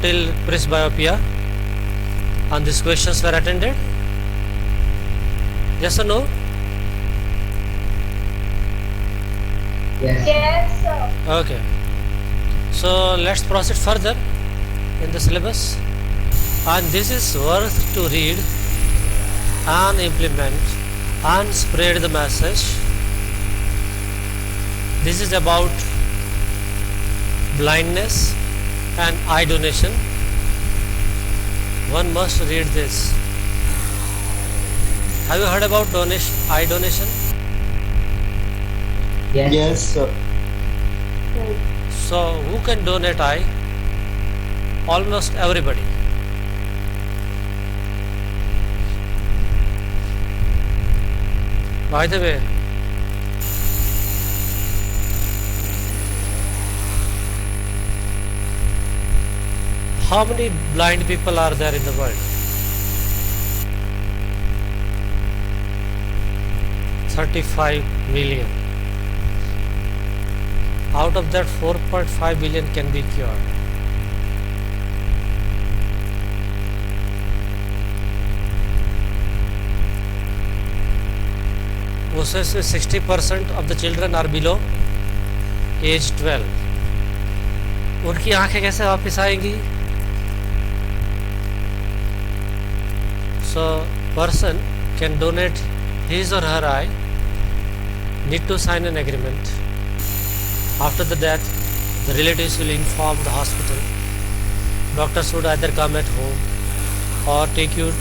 till presbyopia? And these questions were attended? Yes or no? Yes, sir. Okay. So let's proceed further in the syllabus. And this is worth to read and implement and spread the message. This is about blindness and eye donation. One must read this. Have you heard about eye donation? Yes, sir. So who can donate eye? Almost everybody. By the way, how many blind people are there in the world? 35 million. Out of that, 4.5 billion can be cured. उसमें से 60% of the children are below age 12. उनकी आंखें कैसे वापस आएंगी? So person can donate his or her eye, need to sign an agreement. After the death, the relatives will inform the hospital. Doctors would either come at home or take you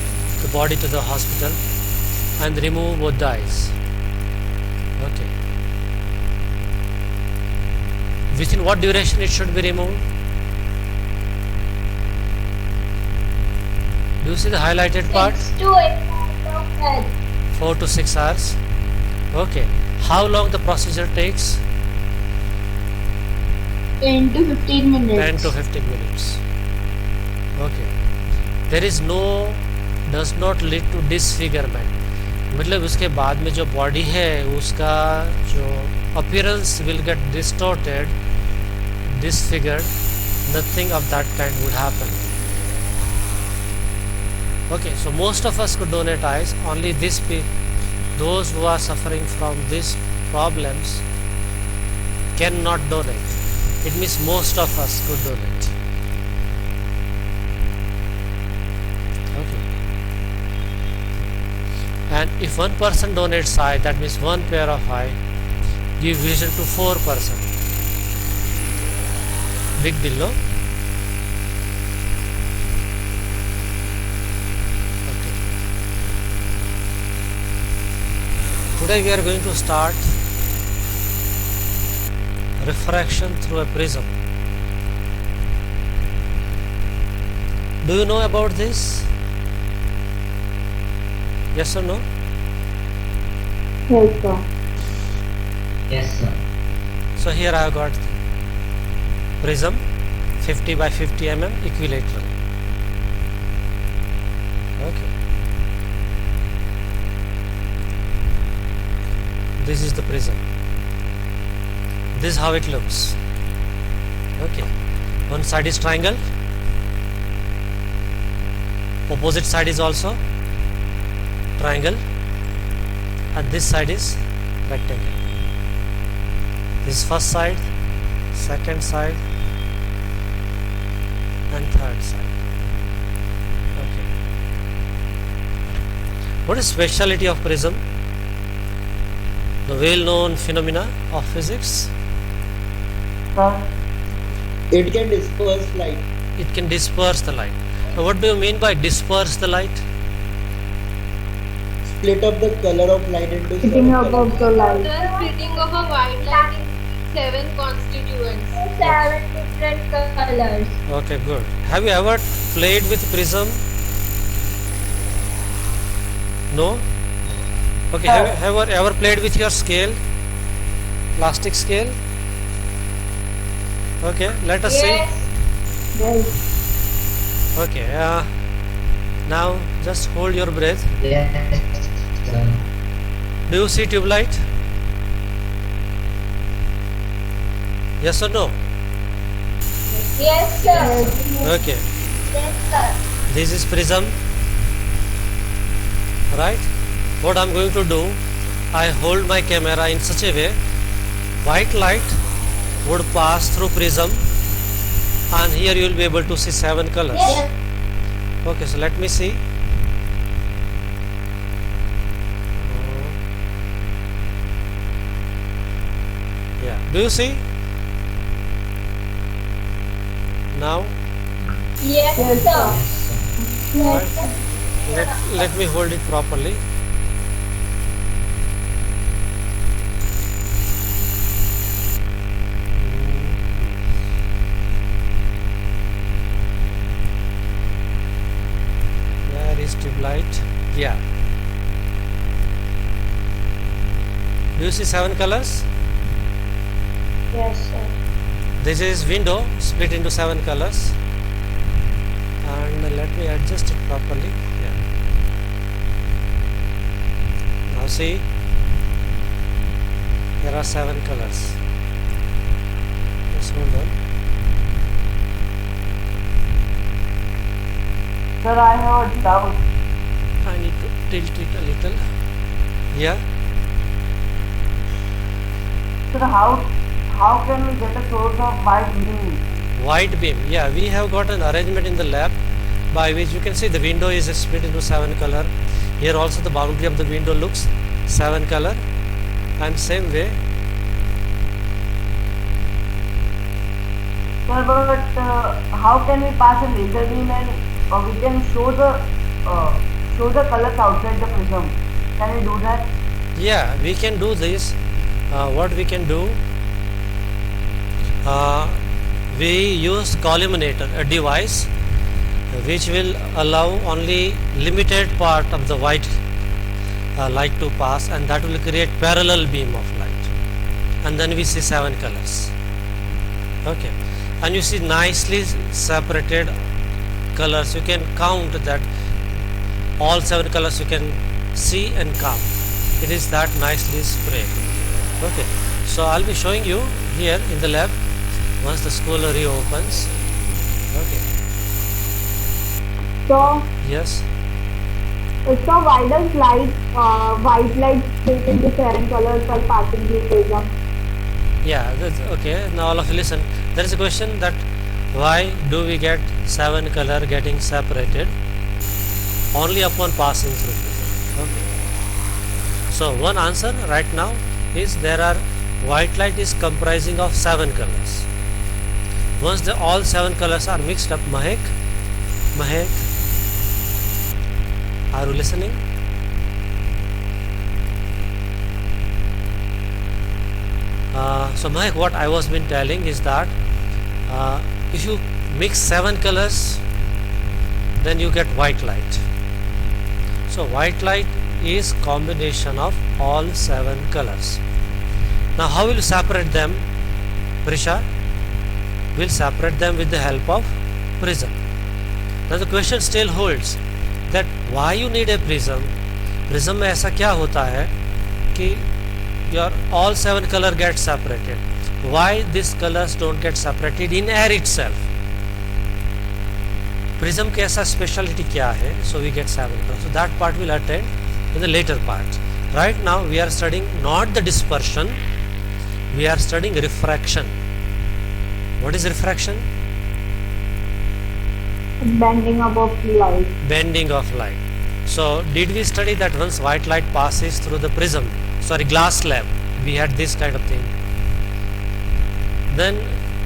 the body to the hospital and remove both the eyes. Okay. Within what duration it should be removed? Do you see the highlighted part? 6 to 8 hours of health. 4 to 6 hours. Okay. How long the procedure takes? 10 to 15 minutes. 10 to 15 minutes. Okay. There is does not lead to disfigurement. मतलब उसके बाद में जो body है उसका जो appearance will get distorted, disfigured. Nothing of that kind would happen. Okay, so most of us could donate eyes. Only those who are suffering from these problems cannot donate. It means most of us could donate. Okay. And if one person donates eye, that means one pair of eye, give vision to 4 persons. Big deal, no? Okay. Today we are going to start refraction through a prism. Do you know about this? Yes or no? Yes, sir. Yes, sir. So here I have got prism 50 by 50 mm equilateral. Okay. This is the prism. This is how it looks. Okay. One side is triangle. Opposite side is also triangle. And this side is rectangle. This is first side, second side, and third side. Okay. What is speciality of prism? The well-known phenomena of physics. It can disperse light. It can disperse the light. Now, what do you mean by disperse the light? Split up the color of light into Splitting seven above colors. the light. The splitting of a white light in 7 constituents. 7 different colors. Okay, good. Have you ever played with prism? No? Okay, have you ever played with your scale? Plastic scale? Okay, let us see. Yes. Okay, now just hold your breath. Yes, sir. Do you see tube light? Yes or no? Yes, Yes, sir. Okay, Yes, sir. this is prism, right? What I'm going to do, I hold my camera in such a way, white light would pass through prism, and here you will be able to see 7 colors. Yes. Okay, so let me see. Yeah, do you see now? Yes, Yes, sir. sir. Yes, Right. sir. Let me hold it properly. Where is tube light? Yeah. Do you see 7 colors? Yes, sir. This is window split into 7 colors, and let me adjust it properly. Yeah. Now see, there are 7 colors. Just hold on. Sir, I have a doubt. I need to tilt it a little. Yeah. Sir, how can we get a source of white beam? White beam. Yeah, we have got an arrangement in the lab by which you can see the window is split into 7 color. Here also the boundary of the window looks 7 color, and same way. Sir, but how can we pass a laser beam and we can show the colors outside the prism? Can we do that? Yeah, we can do this. What we can do, we use collimator, a device which will allow only limited part of the white light to pass, and that will create parallel beam of light, and then we see 7 colors. Okay, and you see nicely separated colors. You can count that all 7 colors you can see and count. It is that nicely sprayed. Okay, so I'll be showing you here in the lab once the school reopens. Okay. So, Yes. why does white light split into 7 colors while passing through prism? Yeah. Okay. Now all of you listen. There is a question that why do we get 7 color getting separated only upon passing through prism? Okay. So one answer right now is there are white light is comprising of 7 colors. Once all 7 colors are mixed up, Mahek, are you listening? So Mahek, what I was been telling is that if you mix 7 colors, then you get white light. So white light is combination of all 7 colors. Now how will you separate them, Prisha? We'll separate them with the help of prism. Now the question still holds that why you need a prism. Prism में ऐसा क्या होता है कि your all 7 color get separated. Why these colors don't get separated in air itself? Prism की ऐसा speciality क्या है? So we get 7 colors. So that part will attend in the later part. Right now we are studying not the dispersion, we are studying refraction. What is refraction? Bending up of light. Bending of light. So did we study that once white light passes through the glass slab, we had this kind of thing, then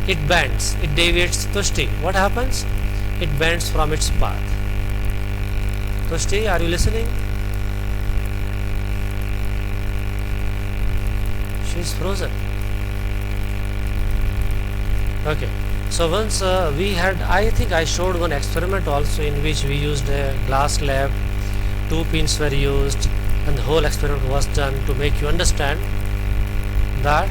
it bends, it deviates. Tushti, what happens? It bends from its path. Tushti, are you listening? She is frozen. Okay, so once I think I showed one experiment also in which we used a glass slab, 2 pins were used, and the whole experiment was done to make you understand that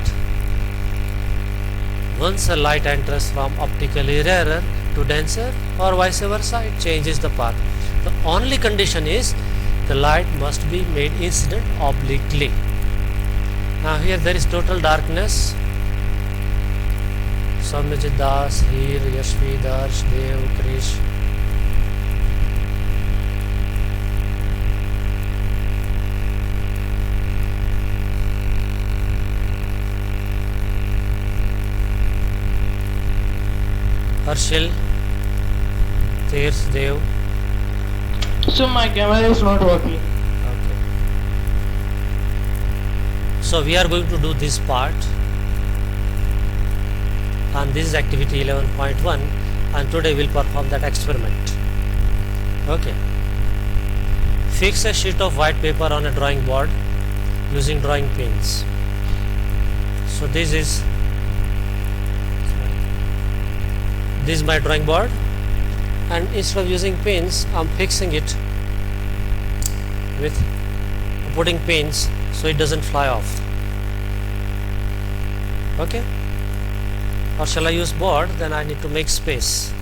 once a light enters from optically rarer to denser or vice versa, it changes the path. The only condition is the light must be made incident obliquely. Now here there is total darkness. Samajit Das, Heer, Yashvi, Darsh, Dev, Krish. Harshil, Tirth, Dev. So my camera is not working. Okay. So we are going to do this part, and this is activity 11.1, and today we'll perform that experiment. Okay. Fix a sheet of white paper on a drawing board using drawing pins. So this is my drawing board, and instead of using pins I'm fixing it with putting pins so it doesn't fly off. Okay, or shall I use board? Then I need to make space.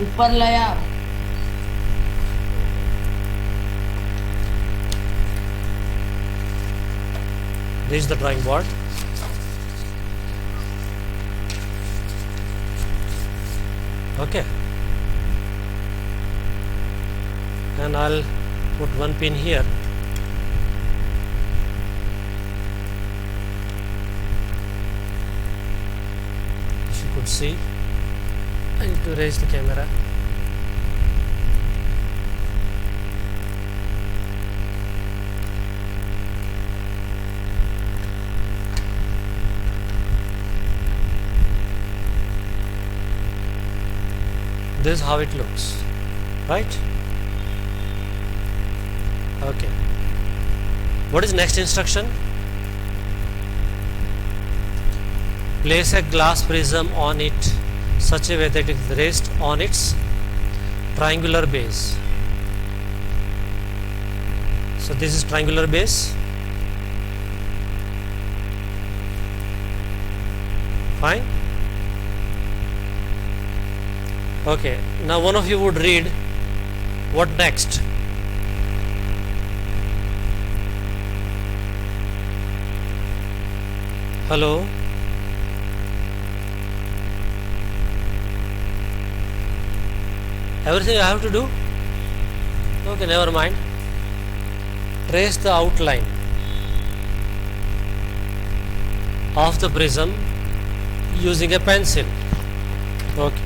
ऊपर लाया. This is the drawing board. Okay, and I'll put one pin here. If you could see, I need to raise the camera. This is how it looks, right? Okay. What is next instruction? Place a glass prism on it such a way that it rests on its triangular base. So this is triangular base. Fine. Okay, now one of you would read what next. Hello. Everything I have to do? Okay, never mind. Trace the outline of the prism using a pencil. Okay.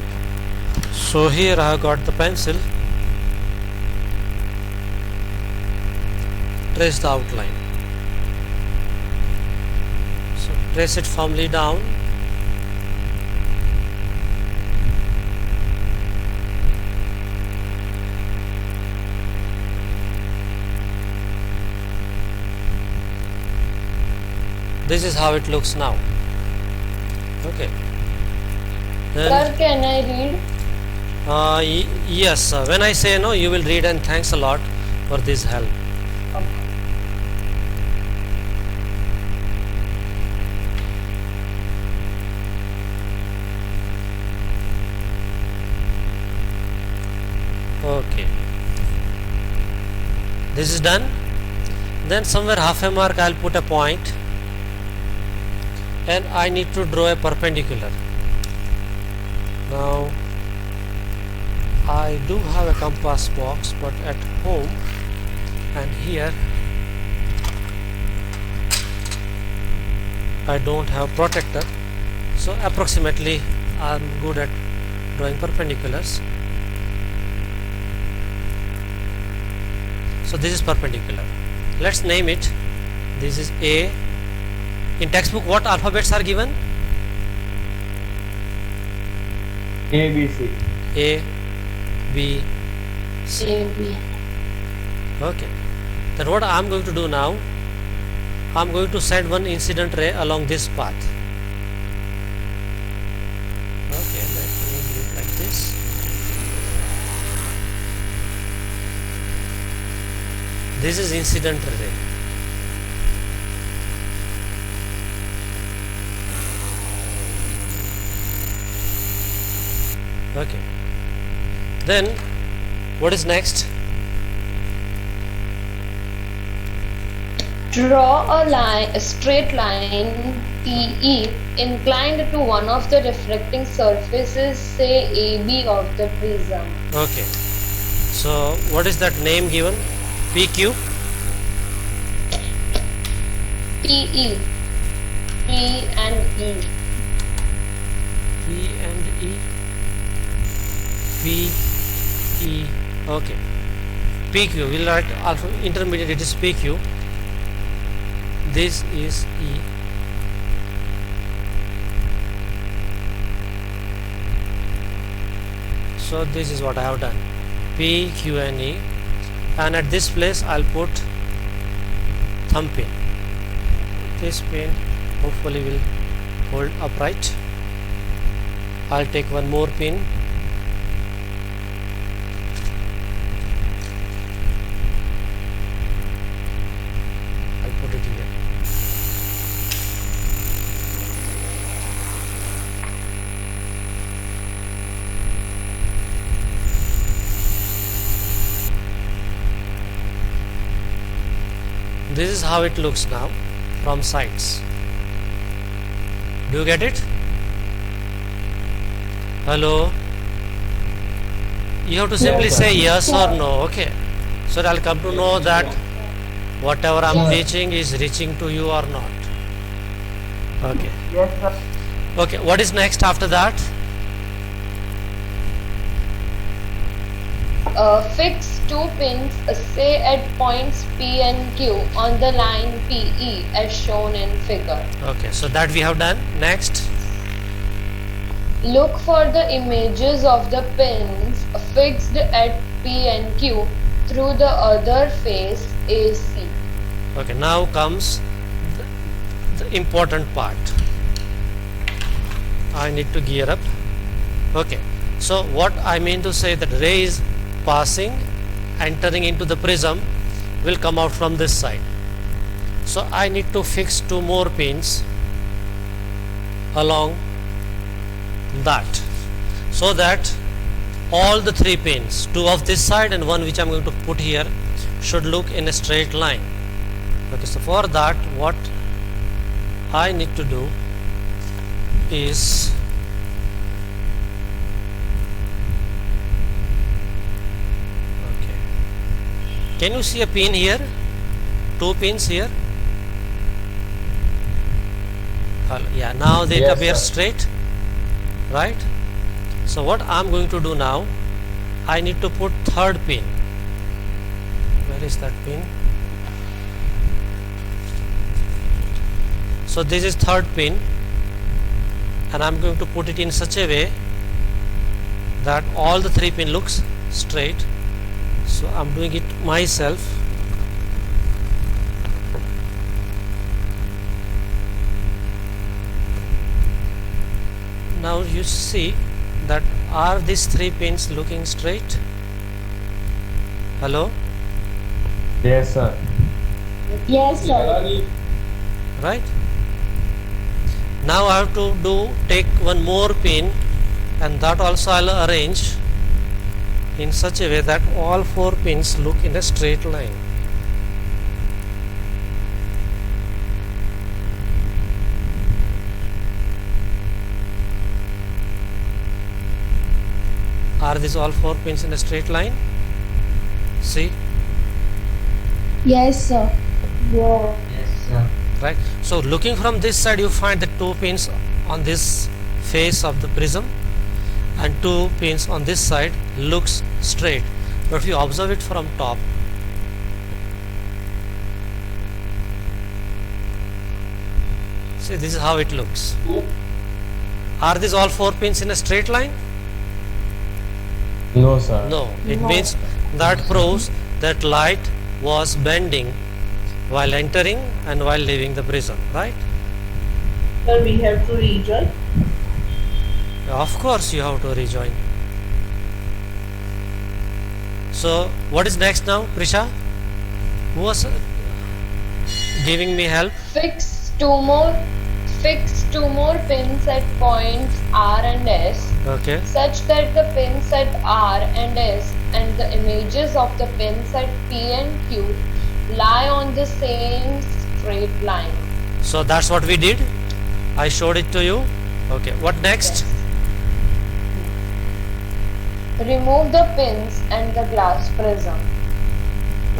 So here I have got the pencil. Trace the outline. So trace it firmly down. This is how it looks now. Okay. Then, Sir, can I read? yes, when I say no, you will read, and thanks a lot for this help. Okay, this is done. Then somewhere half a mark I'll put a point, and I need to draw a perpendicular. Now I do have a compass box, but at home and here I don't have protector, so approximately I'm good at drawing perpendiculars. So this is perpendicular. Let's name it. This is A. In textbook what alphabets are given? A, B, C. A, B, C. AB. Okay. Then what I am going to do now, I am going to send one incident ray along this path. Okay, let me do it like this. This is incident ray. Okay. Then what is next? Draw a straight line PE inclined to one of the reflecting surfaces, say AB of the prism. Okay. So what is that name given? PQ? PE. P and E. P and E. P E. Okay. PQ. We'll write alpha intermediate. It is PQ. This is E. So this is what I have done. P, Q and E, and at this place I'll put thumb pin. This pin hopefully will hold upright. I'll take one more pin. I'll put it here. This is how it looks now from sides. Do you get it? Hello? You have to simply say yes or no, okay? So I'll come to know that whatever I'm teaching is reaching to you or not. Okay. Yes, sir. Okay, what is next after that? Fix two pins, say at points P and Q on the line PE as shown in figure. Okay, so that we have done. Next. Look for the images of the pins fixed at P and Q through the other face AC. Okay, now comes the important part. I need to gear up. Okay, so what I mean to say that rays passing, entering into the prism will come out from this side. So I need to fix two more pins along that, so that all the three pins, two of this side and one which I am going to put here, should look in a straight line. Okay, so for that what I need to do is can you see a pin here? Two pins here? Yeah, now they Yes, appear sir. straight, right? So what I'm going to do now, I need to put third pin. Where is that pin? So this is third pin, and I'm going to put it in such a way that all the three pin looks straight. So I'm doing it myself. Now you see that are these three pins looking straight? Hello? Yes, sir. Yes, sir. Right? Now I have to take one more pin, and that also I'll arrange in such a way that all four pins look in a straight line. Are these all four pins in a straight line? See? Yes, sir. Yeah. Right? So looking from this side, you find the two pins on this face of the prism and two pins on this side looks straight. But if you observe it from top, see, this is how it looks. Are these all four pins in a straight line? No, sir. No. It means that proves that light was bending while entering and while leaving the prism, right? Sir, we have to rejoin. Of course you have to rejoin. So what is next now, Prisha? Who was giving me help? Fix two more Fix two more pins at points R and S Okay. such that the pins at R and S and the images of the pins at P and Q lie on the same straight line. So that's what we did. I showed it to you. Okay. What next? Remove the pins and the glass prism.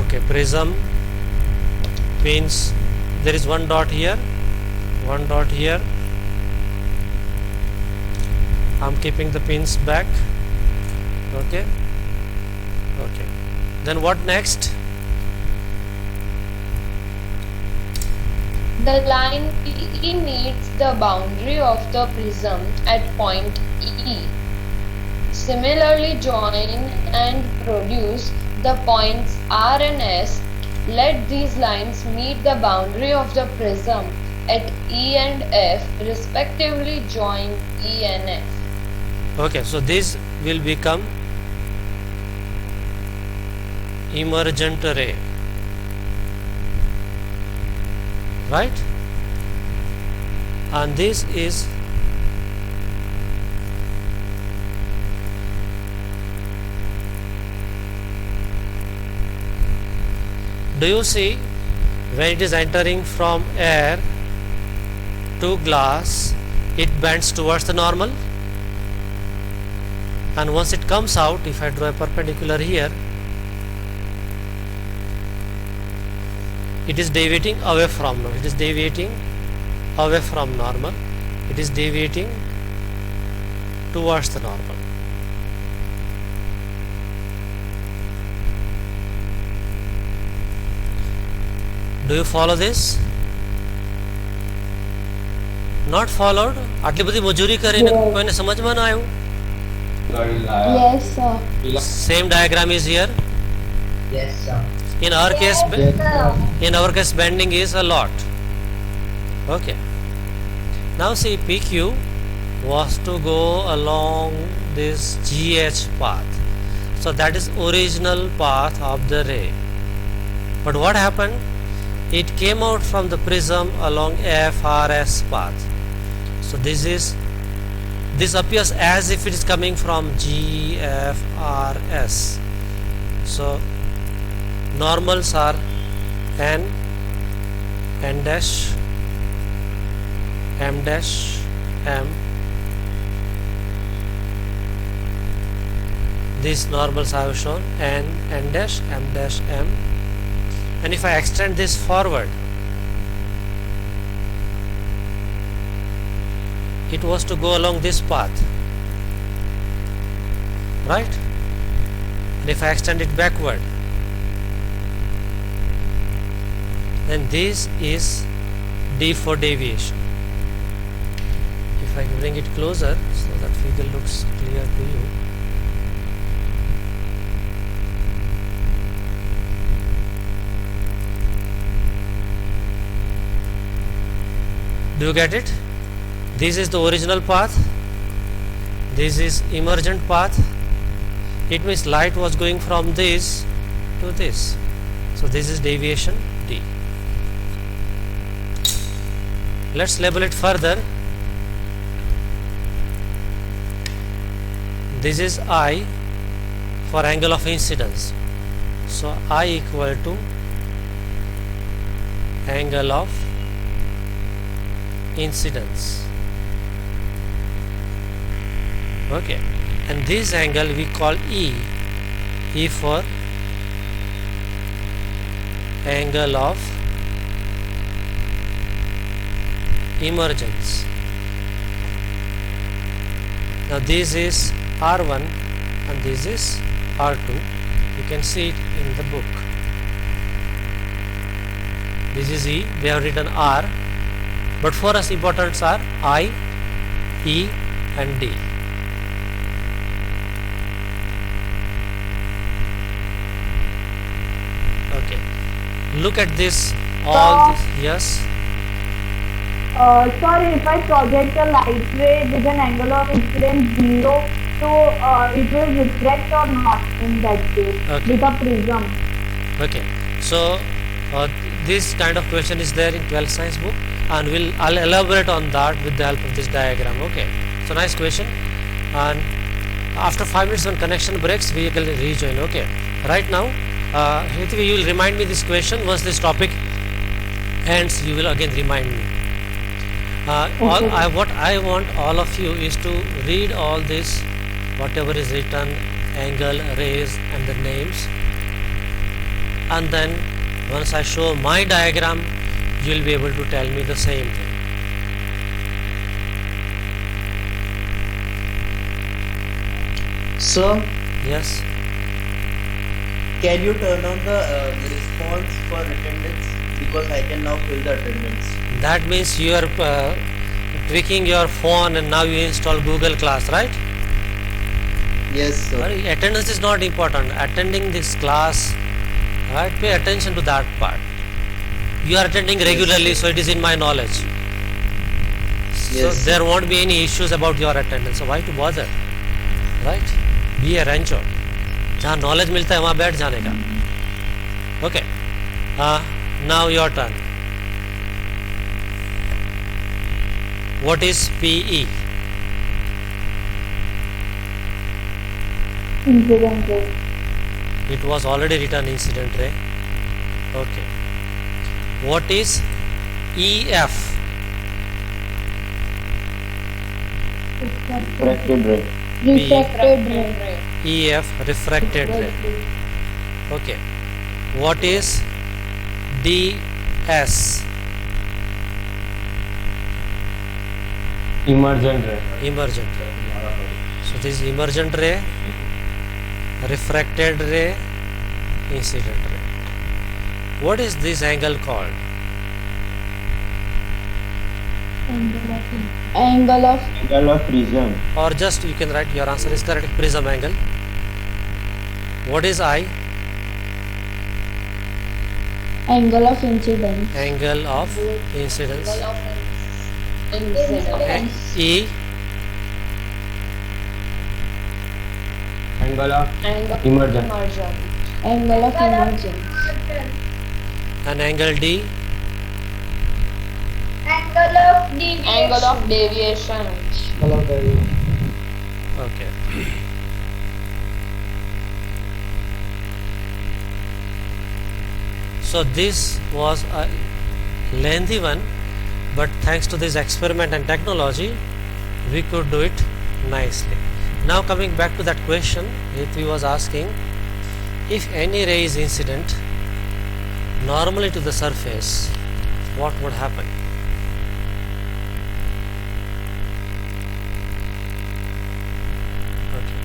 Okay. Prism, pins. There is one dot here, one dot here. I'm keeping the pins back. Okay. Okay. Then what next? The line PE meets the boundary of the prism at point E. Similarly, join and produce the points R and S. Let these lines meet the boundary of the prism at E and F, respectively. Join E and F. Okay. So this will become emergent ray. Right? And this is do you see when it is entering from air to glass, it bends towards the normal, and once it comes out, if I draw a perpendicular here, it is deviating away from normal. It is deviating away from normal. It is deviating towards the normal. Do you follow this? Not followed? આટલી બધી મજૂરી કરીને કોઈને સમજમાં ન આવ્યું? Yes, sir. Same diagram is here. Yes, sir. In our case, bending is a lot. Okay. Now see, PQ was to go along this GH path. So that is original path of the ray. But what happened? It came out from the prism along FRS path. So this appears as if it is coming from GFRS. So normals are N dash, M dash, M. These normals I have shown N dash, M dash, M. And if I extend this forward, it was to go along this path, right? And if I extend it backward, then this is D for deviation. If I bring it closer so that figure looks clear to you. Do you get it? This is the original path. This is emergent path. It means light was going from this to this. So this is deviation D. Let's label it further. This is I for angle of incidence. So I equal to angle of incidence. Okay, and this angle we call E for angle of emergence. Now this is R1 and this is R2. You can see it in the book. This is E, they have written R, but for us importants are I, E and D. Okay, look at this, all this, yes. Sorry, if I project a light ray with an angle of incidence 0, so it will reflect or not in that case with a prism. Okay, so this kind of question is there in 12th science book. and I'll elaborate on that with the help of this diagram. Okay, so nice question. And after 5 minutes when connection breaks, we can rejoin. Okay, right now Hrithvi, you will remind me this question. Once this topic ends, you will again remind me. What I want all of you is to read all this, whatever is written, angle, rays and the names, and then once I show my diagram, you will be able to tell me the same thing. Sir, Yes, can you turn on the response for attendance? Because I can now fill the attendance. that means you are tweaking your phone and now you install Google Class, right? Yes, sir. Attendance is not important. Attending this class, right? Pay attention to that part. You are attending regularly, so it is in my knowledge. So Yes. there won't be any issues about your attendance. So why to bother, right? Be a rancho. जहाँ knowledge मिलता है वहाँ बैठ जाने का. Okay. Now your turn. What is PE? Incident ray. It was already written incident ray. Okay. What is EF? Refracted ray. Refracted ray. EF, refracted ray. Okay. What is DS? Emergent ray. Emergent ray. So this is emergent ray, refracted ray, incident ray. What is this angle called? Angle of Angle of prism. Or just you can write your answer is correct, prism angle. What is I? angle of incidence. Angle of incidence. Incident. E? Angle of Angle emergent. Angle of emergence. And angle D? Angle of deviation. Okay. So this was a lengthy one, but thanks to this experiment and technology, we could do it nicely. Now coming back to that question, if he was asking, if any ray is incident normally to the surface, what would happen? Okay.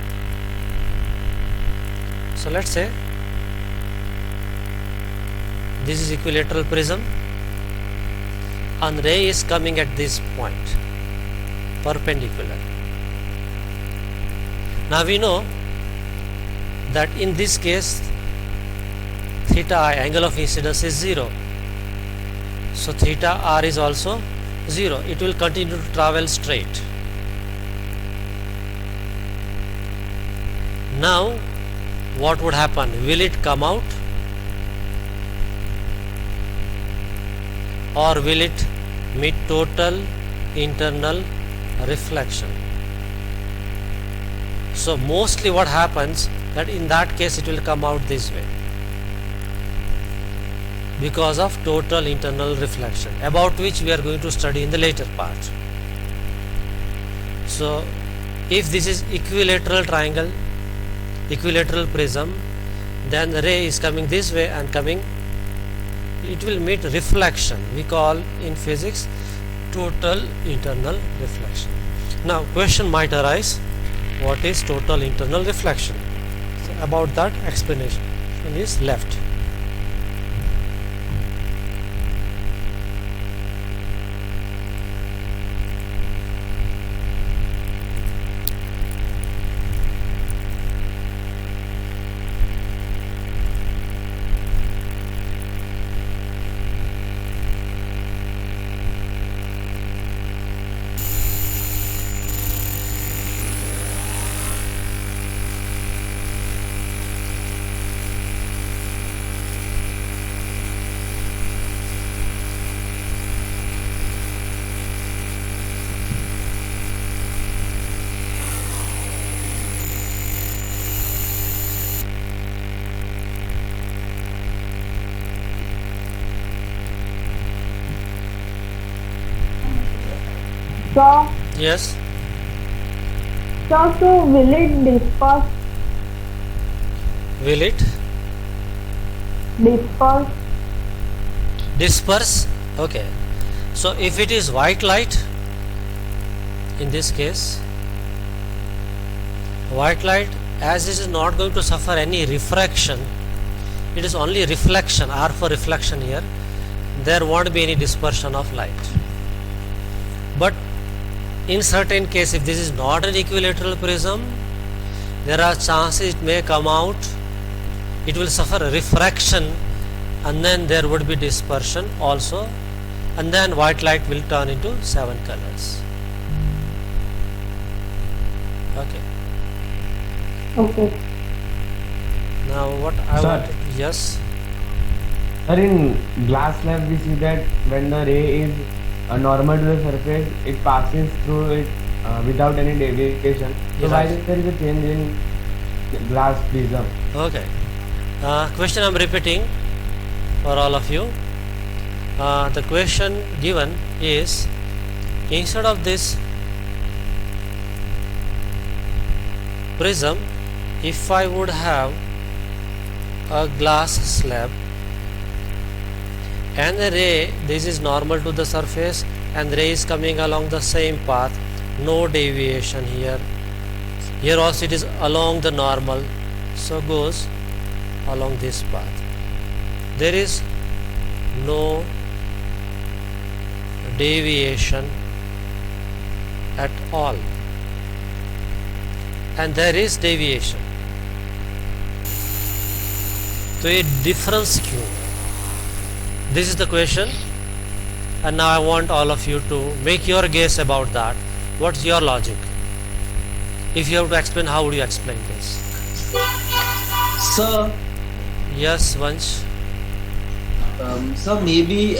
So let's say this is equilateral prism and ray is coming at this point, perpendicular. Now we know that in this case theta I, angle of incidence, is 0. So theta r is also 0. It will continue to travel straight. Now what would happen? Will it come out or will it meet total internal reflection? So mostly what happens that in that case it will come out this way because of total internal reflection, about which we are going to study in the later part. So if this is equilateral triangle, equilateral prism, then the ray is coming this way and coming, it will meet reflection. We call in physics total internal reflection. Now question might arise, what is total internal reflection? So about that explanation is left. So, Yes. so will it disperse? Will it Disperse? disperse? Okay. So if it is white light, in this case, white light, as it is not going to suffer any refraction, it is only reflection, R for reflection here, there won't be any dispersion of light. But in certain case, if this is not an equilateral prism, there are chances it may come out, it will suffer a refraction, and then there would be dispersion also, and then white light will turn into 7 colors. Okay. Okay. Now what I Sir. wanted, yes, Sir, in glass slab we see that when the ray is normal to the surface, it passes through it without any deviation. So why Right. there is a change in glass prism? okay. Question I am repeating for all of you. The question given is, instead of this prism, if I would have a glass slab and the ray, this is normal to the surface and ray is coming along the same path, no deviation here. Here also it is along the normal, so goes along this path. There is no deviation at all, and there is deviation. So a difference क्यों? This is the question, and now I want all of you to make your guess about that. What's your logic? If you have to explain, how would you explain this? Sir, Yes, Vansh. so maybe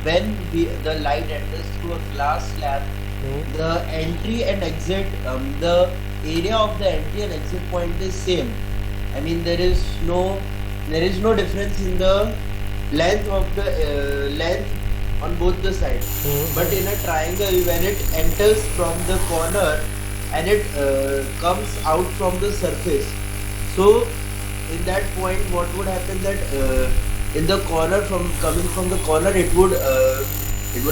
when the light enters through a glass slab, Hmm. the entry and exit, the area of the entry and exit point is same. I mean there is no difference in the length of the length on both the sides. Hmm. But in a triangle, when it enters from the corner and it comes out from the surface, so in that point, what would happen that in the corner, from coming from the corner, it would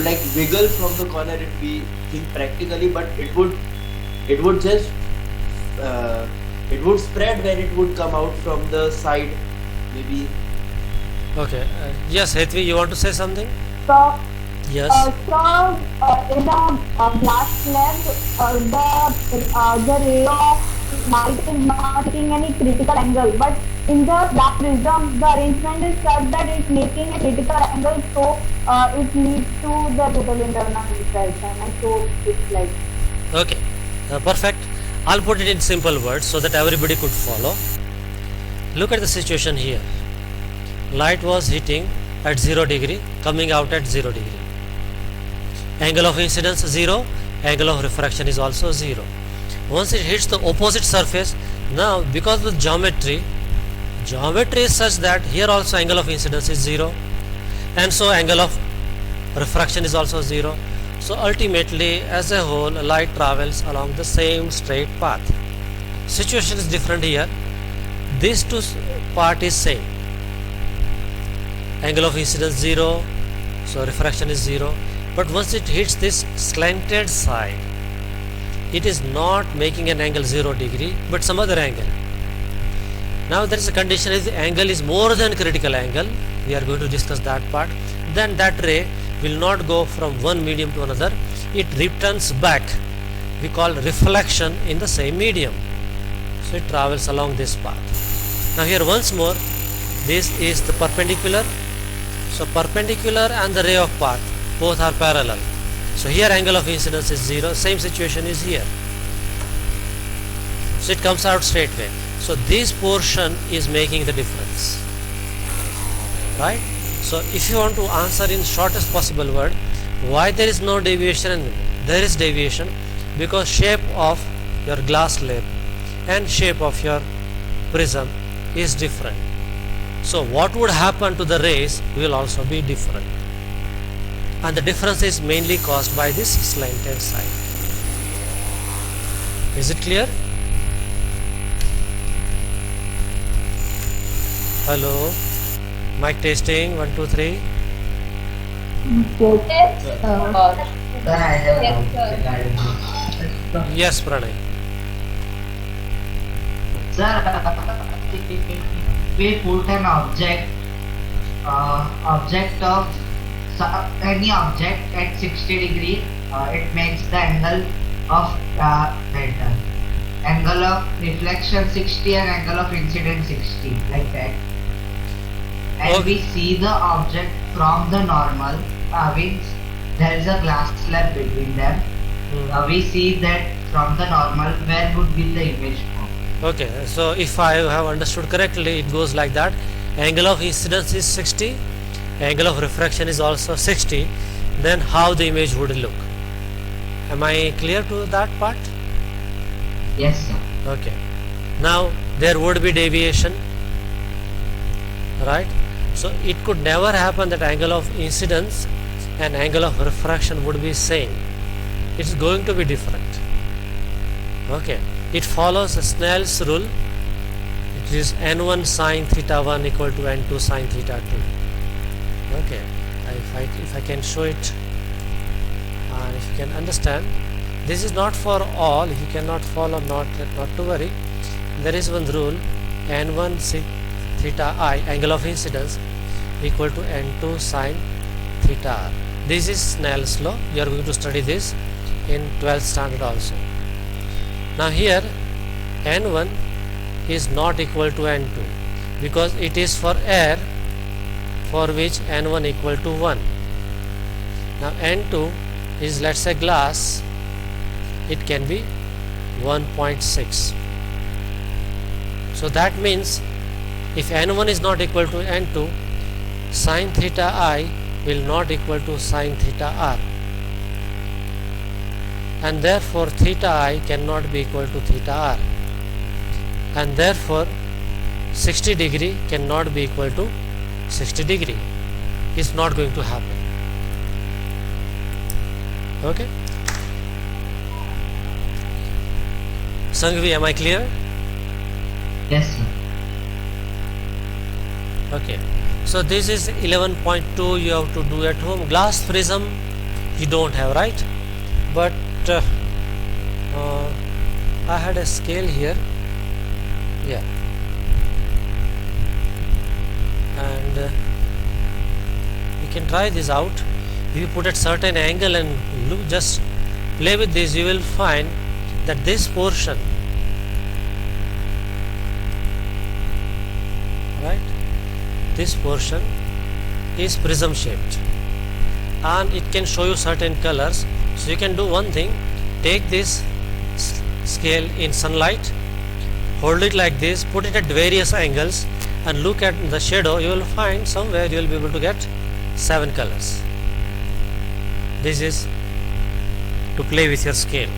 like wiggle from the corner. If we think practically, but it would just it would spread when it would come out from the side, maybe. Okay. Yes, Hetvi, you want to say something? So, Yes. in the glass slab, the ray of light is not taking any critical angle, but in the glass prism, the arrangement is such that it's making a critical angle, so it leads to the total internal refraction, and so it's like. Okay. Perfect. I'll put it in simple words so that everybody could follow. Look at the situation here. Light was hitting at 0 degree, coming out at 0 degree. Angle of incidence 0, angle of refraction is also 0. Once it hits the opposite surface, now because of the geometry is such that here also angle of incidence is 0, and so angle of refraction is also 0. So ultimately, as a whole, light travels along the same straight path. Situation is different here. These two part is same. Angle of incidence 0, so refraction is 0. But once it hits this slanted side, it is not making an angle 0 degree, but some other angle. Now there is a condition, if the angle is more than critical angle, we are going to discuss that part, then that ray will not go from one medium to another, it returns back. We call reflection in the same medium. So it travels along this path. Now here once more, this is the perpendicular. So perpendicular and the ray of path, both are parallel. So here angle of incidence is 0, same situation is here. So it comes out straight way. So this portion is making the difference. Right? So if you want to answer in shortest possible word, why there is no deviation and there is deviation, because shape of your glass slab and shape of your prism is different. So what would happen to the rays will also be different. And the difference is mainly caused by this slanted side. Is it clear? Hello, mic testing, 1 2 3. Yes. Sir, I have Yes, doubt sir. regarding this. Yes, Pranay. Sir, we put an object, object of any object at 60 degree, it makes the angle of that angle of reflection 60 and angle of incidence 60, like that. And Okay. we see the object from the normal, means there is a glass slab between them. We see that from the normal, where would be the image form? Okay, so if I have understood correctly, it goes like that. Angle of incidence is 60, angle of refraction is also 60. Then how the image would look? Am I clear to that part? Yes, sir. Okay. Now there would be deviation, right? So it could never happen that angle of incidence and angle of refraction would be same. It's going to be different. Okay. It follows Snell's rule. It is n1 sine theta 1 equal to n2 sine theta 2. Okay. If I can show it, and if you can understand, this is not for all. If you cannot follow, not to worry. There is one rule: n1 theta I, angle of incidence, equal to n2 sine theta r. This is Snell's law. You are going to study this in 12th standard also. Now here n1 is not equal to n2 because it is for air, for which n1 equal to 1. Now n2 is, let's say, glass. It can be 1.6. So that means if n1 is not equal to n2, sine theta I will not equal to sine theta r, and therefore theta I cannot be equal to theta r, and therefore 60 degree cannot be equal to 60 degree. It's not going to happen. Okay. Sangvi, am I clear? Yes, sir. Okay. So this is 11.2 you have to do at home. Glass prism you don't have, right? But I had a scale here. Yeah. And you can try this out. If you put at certain angle and look, just play with this, you will find that this portion, right, this portion is prism shaped and it can show you certain colors. So you can do one thing: take this scale in sunlight, hold it like this, put it at various angles and look at the shadow. You will find somewhere you will be able to get 7 colors. This is to play with your scale.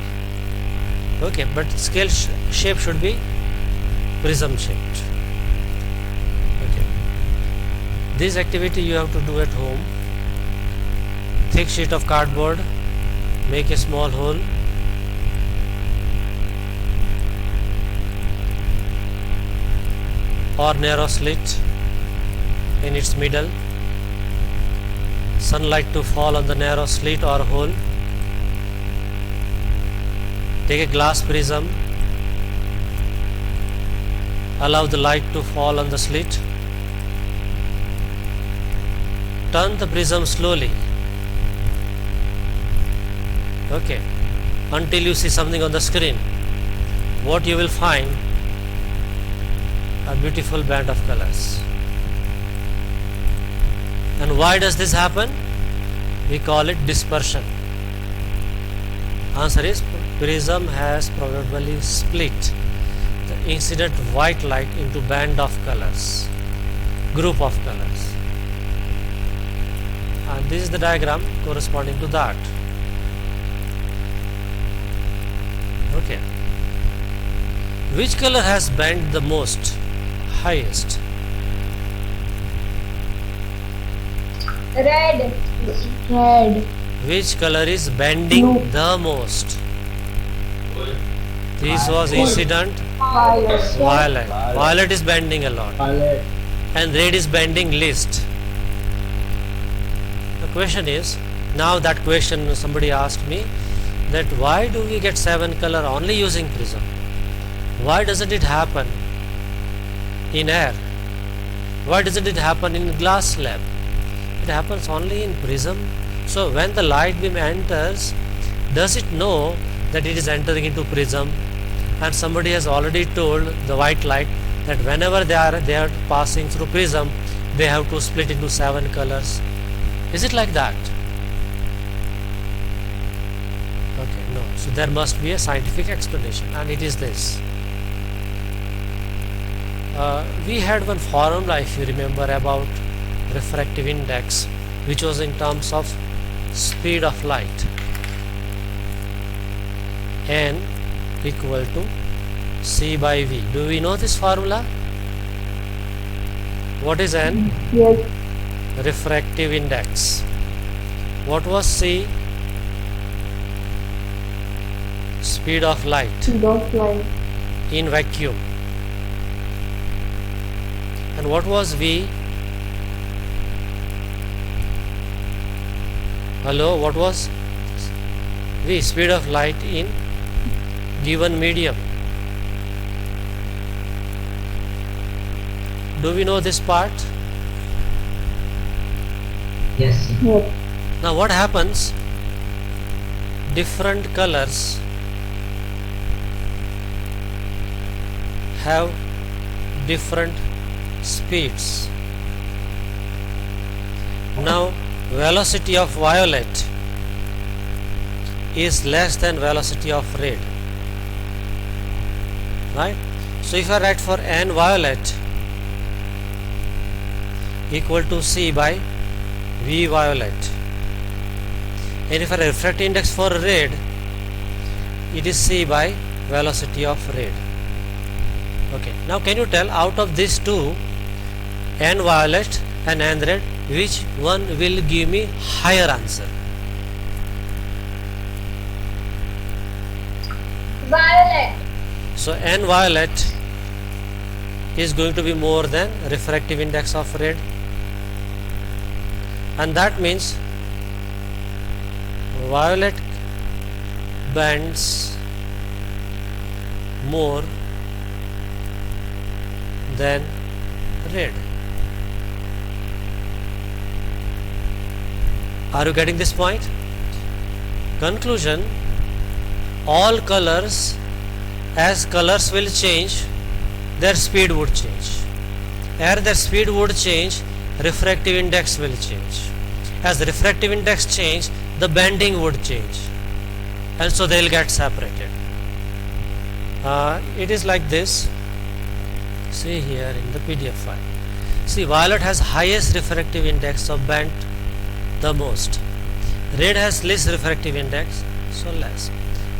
Okay, but scale shape should be prism shaped. Okay, this activity you have to do at home. Thick sheet of cardboard, make a small hole, or narrow slit in its middle, sunlight to fall on the narrow slit or hole. Take a glass prism, allow the light to fall on the slit, turn the prism slowly, okay, until you see something on the screen. What you will find? A beautiful band of colors. And why does this happen? We call it dispersion. Answer is, prism has probably split the incident white light into band of colors, group of colors, and this is the diagram corresponding to that. Okay, which color has bent the most, highest? Red. Which color is bending the most? This was incident Violet. violet. Violet is bending a lot. And red is bending least. The question is, now that question somebody asked me, that why do we get 7 color only using prism? Why doesn't it happen in air? Why doesn't it happen in glass slab? It happens only in prism. So when the light beam enters, does it know that it is entering into prism? And somebody has already told the white light that whenever they are passing through prism, they have to split into 7 colors. Is it like that? Okay, no. So there must be a scientific explanation, and it is this. We had one formula, if you remember, about refractive index, which was in terms of speed of light. N equal to C by V. Do we know this formula? What is N? Yes. Refractive index. What was C? Speed of light Those lines. in vacuum. And what was V? Hello, what was V? Speed of light in given medium. Do we know this part? Yes, sir. Yes. Now what happens? Different colors have different speeds. Now velocity of violet is less than velocity of red, right? So if I write for N violet equal to C by V violet, and if I refractive index for red, it is C by velocity of red. Okay, now can you tell, out of these two, N violet and N red, which one will give me higher answer? Violet. So N violet is going to be more than refractive index of red, and that means violet bends more than red. Are you getting this point? Conclusion: all colors, as colors will change, their speed would change. As their speed would change, refractive index will change. As the refractive index change, the bending would change, and so they will get separated. It is like this. See here in the PDF file. See, violet has highest refractive index, so bent the most. Red has less refractive index, so less.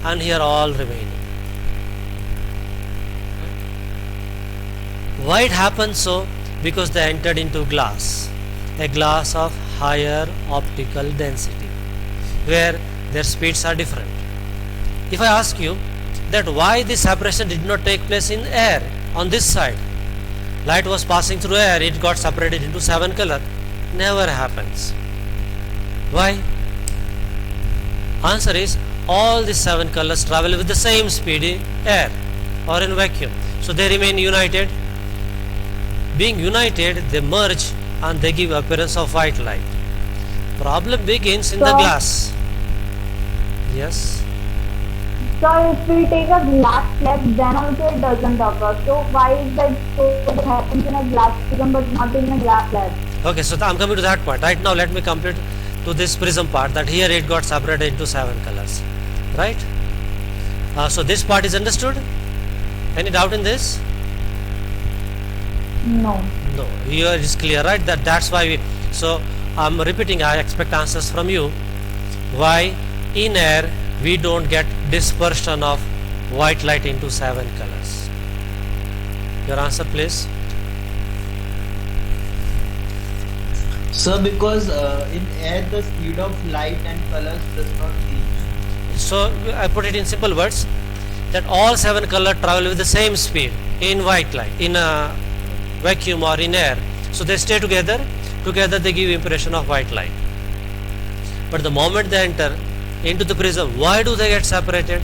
And here all remaining. Why it happens so? Because they entered into glass, a glass of higher optical density, where their speeds are different. If I ask you that why this separation did not take place in air, on this side, light was passing through air, it got separated into 7 color, never happens. Why? Answer is, all the 7 colors travel with the same speed in air or in vacuum, so they remain united. Being united, they merge and they give appearance of white light. Problem begins in the So- glass. Yes. So if we take a glass slab, then also it doesn't occur. So why is that so it happens in a glass prism but not in a glass slab? Okay, so I'm coming to that point. Right now, let me complete to this prism part, that here it got separated into 7 colors. Right? So this part is understood? Any doubt in this? No. No, here it is clear, right? That's why we, so I'm repeating, I expect answers from you. Why in air we don't get dispersion of white light into 7 colors? Your answer, please. Sir, because in air the speed of light and colors does not change. So I put it in simple words. that all 7 colors travel with the same speed in white light, in a vacuum or in air. So they stay together they give impression of white light. But the moment they enter into the prism, why do they get separated?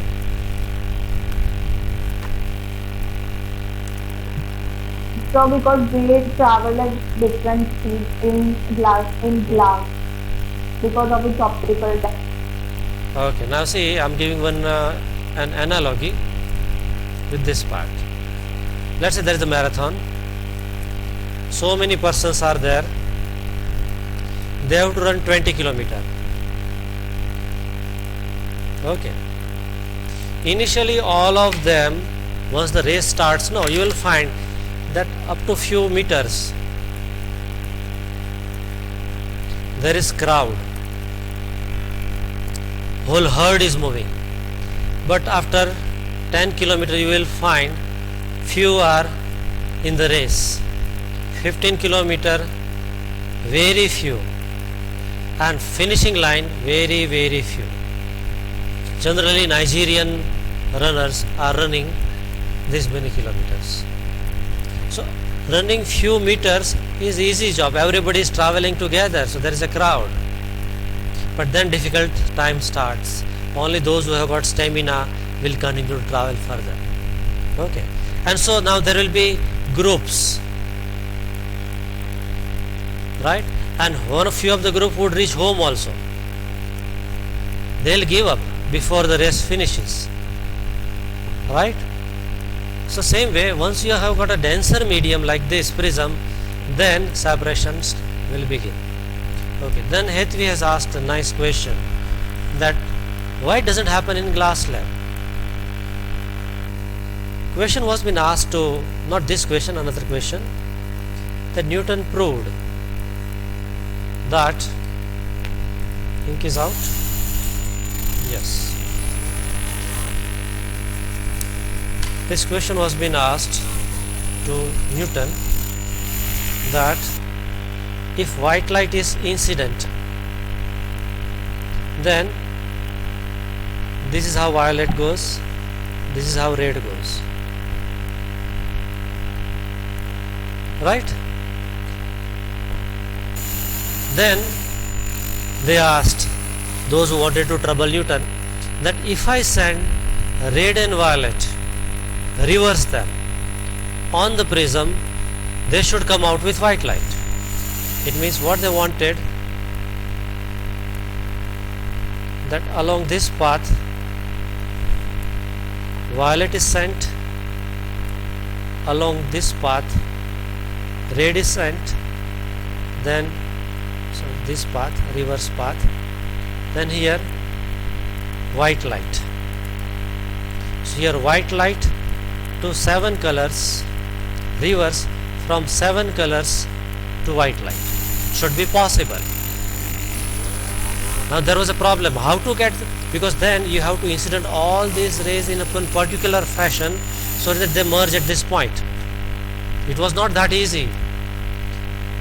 So because they travel at different speeds in glass because of its optical depth. Okay, now see, I'm giving an analogy with this part. Let's say there is a marathon. So many persons are there. They have to run 20 kilometers. Okay. Initially, all of them, once the race starts, no, you will find that up to few meters there is crowd. Whole herd is moving. But after 10 kilometers, you will find few are in the race. 15 kilometers, very few. And finishing line, very, very few. Generally, Nigerian runners are running this many kilometers. So, running few meters is easy job. Everybody is traveling together, so there is a crowd. But then difficult time starts. Only those who have got stamina will continue to travel further. Okay. And so now there will be groups. Right? And one few of the group would reach home also. They'll give up before the race finishes. Right? So same way, once you have got a denser medium like this prism, then separations will begin. Okay, then Hetvi has asked a nice question that why doesn't happen in glass lab? Question was been asked to, not this question, another question, that Newton proved that ink is out. Yes. This question was been asked to Newton that if white light is incident, then this is how violet goes, this is how red goes. Right? Then they asked those who wanted to trouble Newton that if I send red and violet, reverse them on the prism, they should come out with white light. It means what they wanted, that along this path violet is sent, along this path red is sent, then so this path, reverse path, then here white light. So here white light to 7 colors, reverse from 7 colors to white light. Should be possible. Now there was a problem, how to get, because then you have to incident all these rays in a particular fashion so that they merge at this point. It was not that easy.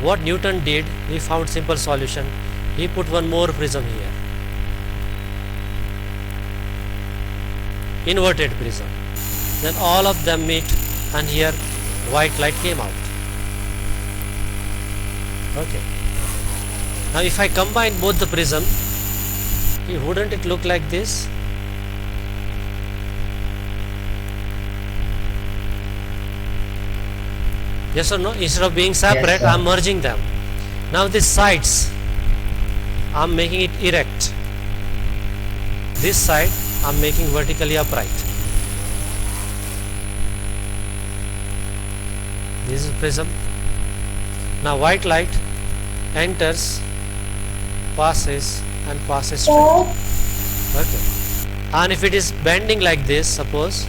What Newton did, he found simple solution. He put one more prism here, inverted prism. Then all of them meet and here white light came out. Okay. Now if I combine both the prism, wouldn't it look like this? Yes or no? Instead of being separate, Yes, I am merging them. Now these sides, I am making it erect. This side, I am making vertically upright. This is prism. Now white light enters, passes and passes straight. Okay. And if it is bending like this, suppose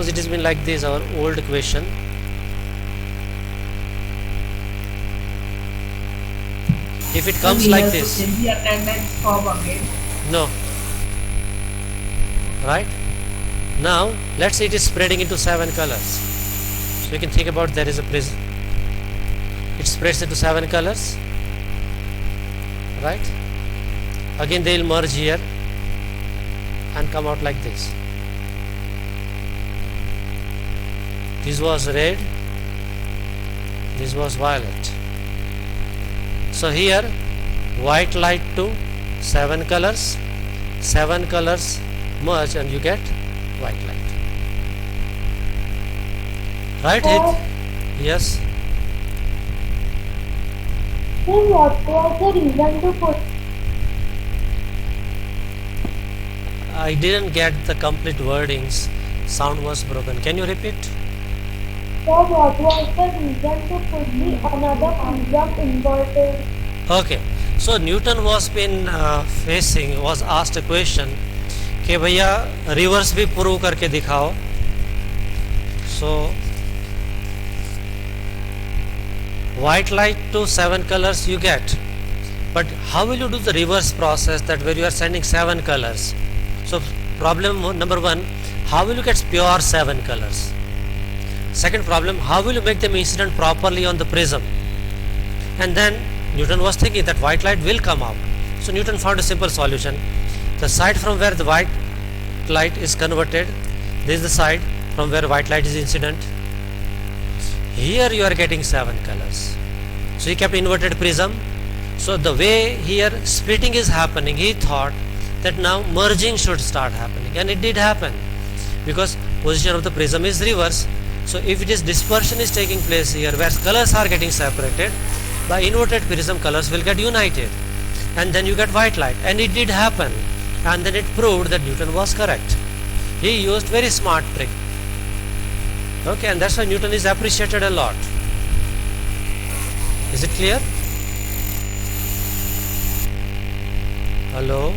it has been like this, our old equation. If it comes like this, The attendance form again. no, right? Now let's say it is spreading into 7 colors. So you can think about there is a prism. It spreads into 7 colors, right? Again they will merge here and come out like this. This was red, this was violet. So here white light to 7 colors merge and you get white light. Right, Hit? Yes. Then what was the reason to put? I didn't get the complete wordings. Sound was broken. Can you repeat? So what was the reason to put the another prism inverted? Okay. So Newton was asked a question कि भैया reverse भी prove करके दिखाओ. So white light to 7 colors you get, but how will you do the reverse process that where you are sending 7 colors? So problem number 1, how will you get pure 7 colors? Second problem, how will you make them incident properly on the prism? And then Newton was thinking that white light will come out. So Newton found a simple solution. The side from where the white light is converted, this is the side from where white light is incident. Here you are getting 7 colors. So he kept inverted prism. So the way here splitting is happening, he thought that now merging should start happening, and it did happen because position of the prism is reverse. So if it is dispersion is taking place here where colors are getting separated, by inverted prism colors will get united and then you get white light, and it did happen, and then it proved that Newton was correct. He used very smart trick. Okay, and that's why Newton is appreciated a lot. Is it clear? Hello?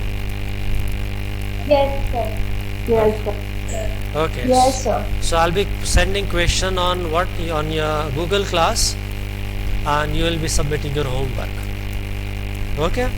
Yes, sir. Yes, sir. Okay. Yes, sir. So I'll be sending question on on your Google class, and you will be submitting your homework. Okay?